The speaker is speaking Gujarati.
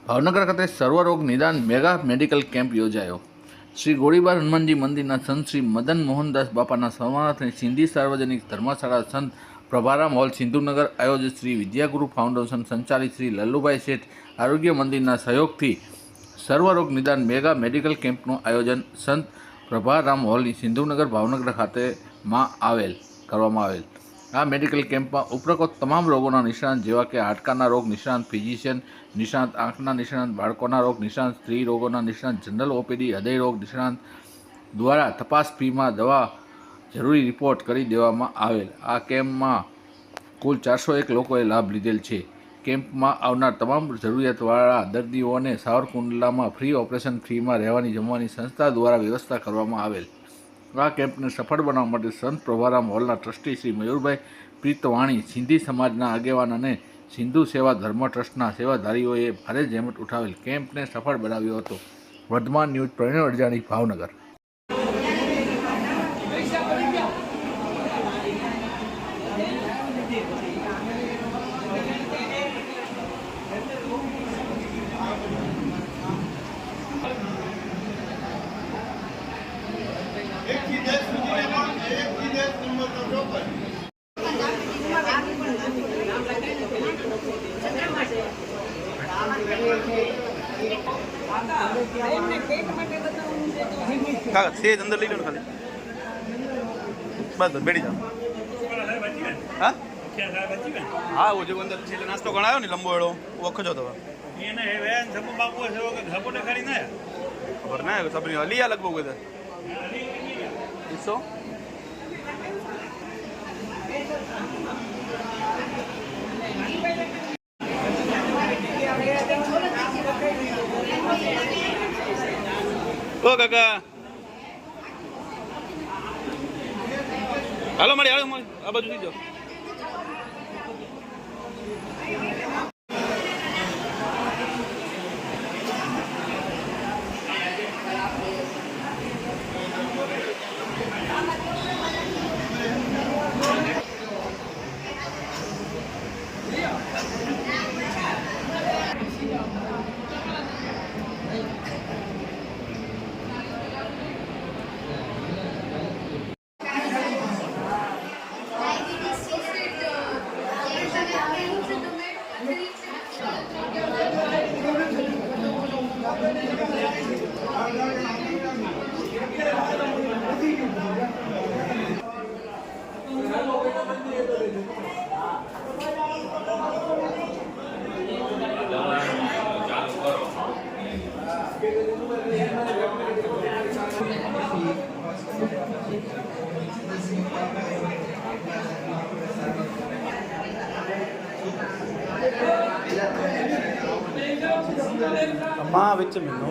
ભાવનગર ખાતે સર્વરોગ નિદાન મેગા મેડિકલ કેમ્પ યોજાયો। શ્રી ગોળીબાર હનુમાનજી મંદિરના સંત શ્રી મદન મોહનદાસ બાપાના સન્માનાર્થે સિંધી સાર્વજનિક ધર્મશાળા સંત પ્રભારામ હોલ સિંધુનગર આયોજિત શ્રી વિદ્યાગુરુ ફાઉન્ડેશન સંચાલિત શ્રી લલ્લુભાઈ શેઠ આરોગ્ય મંદિરના સહયોગથી સર્વરોગ નિદાન મેગા મેડિકલ કેમ્પનું આયોજન સંત પ્રભારામ હોલ સિંધુનગર ભાવનગર ખાતેમાં કરવામાં આવેલ। આ મેડિકલ કેમ્પમાં ઉપરોક્ત તમામ રોગોના નિષ્ણાત જેવા કે હાડકાના રોગ નિષ્ણાત, ફિઝિશિયન નિષ્ણાત, આંખના નિષ્ણાત, બાળકોના રોગ નિષ્ણાત, સ્ત્રી રોગોના નિષ્ણાત, જનરલ ઓપીડી, હૃદય રોગ નિષ્ણાત દ્વારા તપાસ ફીમાં દવા જરૂરી રિપોર્ટ કરી દેવામાં આવેલ। આ કેમ્પમાં કુલ 401 લોકોએ લાભ લીધેલ છે। કેમ્પમાં આવનાર તમામ જરૂરિયાતવાળા દર્દીઓને સાવરકુંડલામાં ફ્રી ઓપરેશન ફ્રીમાં રહેવાની જમવાની સંસ્થા દ્વારા વ્યવસ્થા કરવામાં આવેલ। આ કેમ્પને સફળ બનાવવા માટે સંત પ્રભારામ હોલના ટ્રસ્ટી શ્રી મયુરભાઈ પ્રીતવાણી, સિંધી સમાજના આગેવાન અને સિંધુ સેવા ધર્મ ટ્રસ્ટના સેવાધારીઓએ ભારે જહેમત ઉઠાવેલ કેમ્પને સફળ બનાવ્યો હતો। વર્ધમાન ન્યૂઝ પ્રવીણ અડજાણી, ભાવનગર। सेज अंदर ले लो ना खाली बस बैठी जाओ। हाँ हाँ वो जो अंदर छेले नास्तो गणायो ने लंबो एड़ो वो खजो तो એને વેન સબુ બાપુ છે કે ઘપોટે ખરી ના खबर ना है सबनी लिया लगभग इधर इसो ओ काका हेलो मारी आ बाजू थी जाओ। माँ विच में नो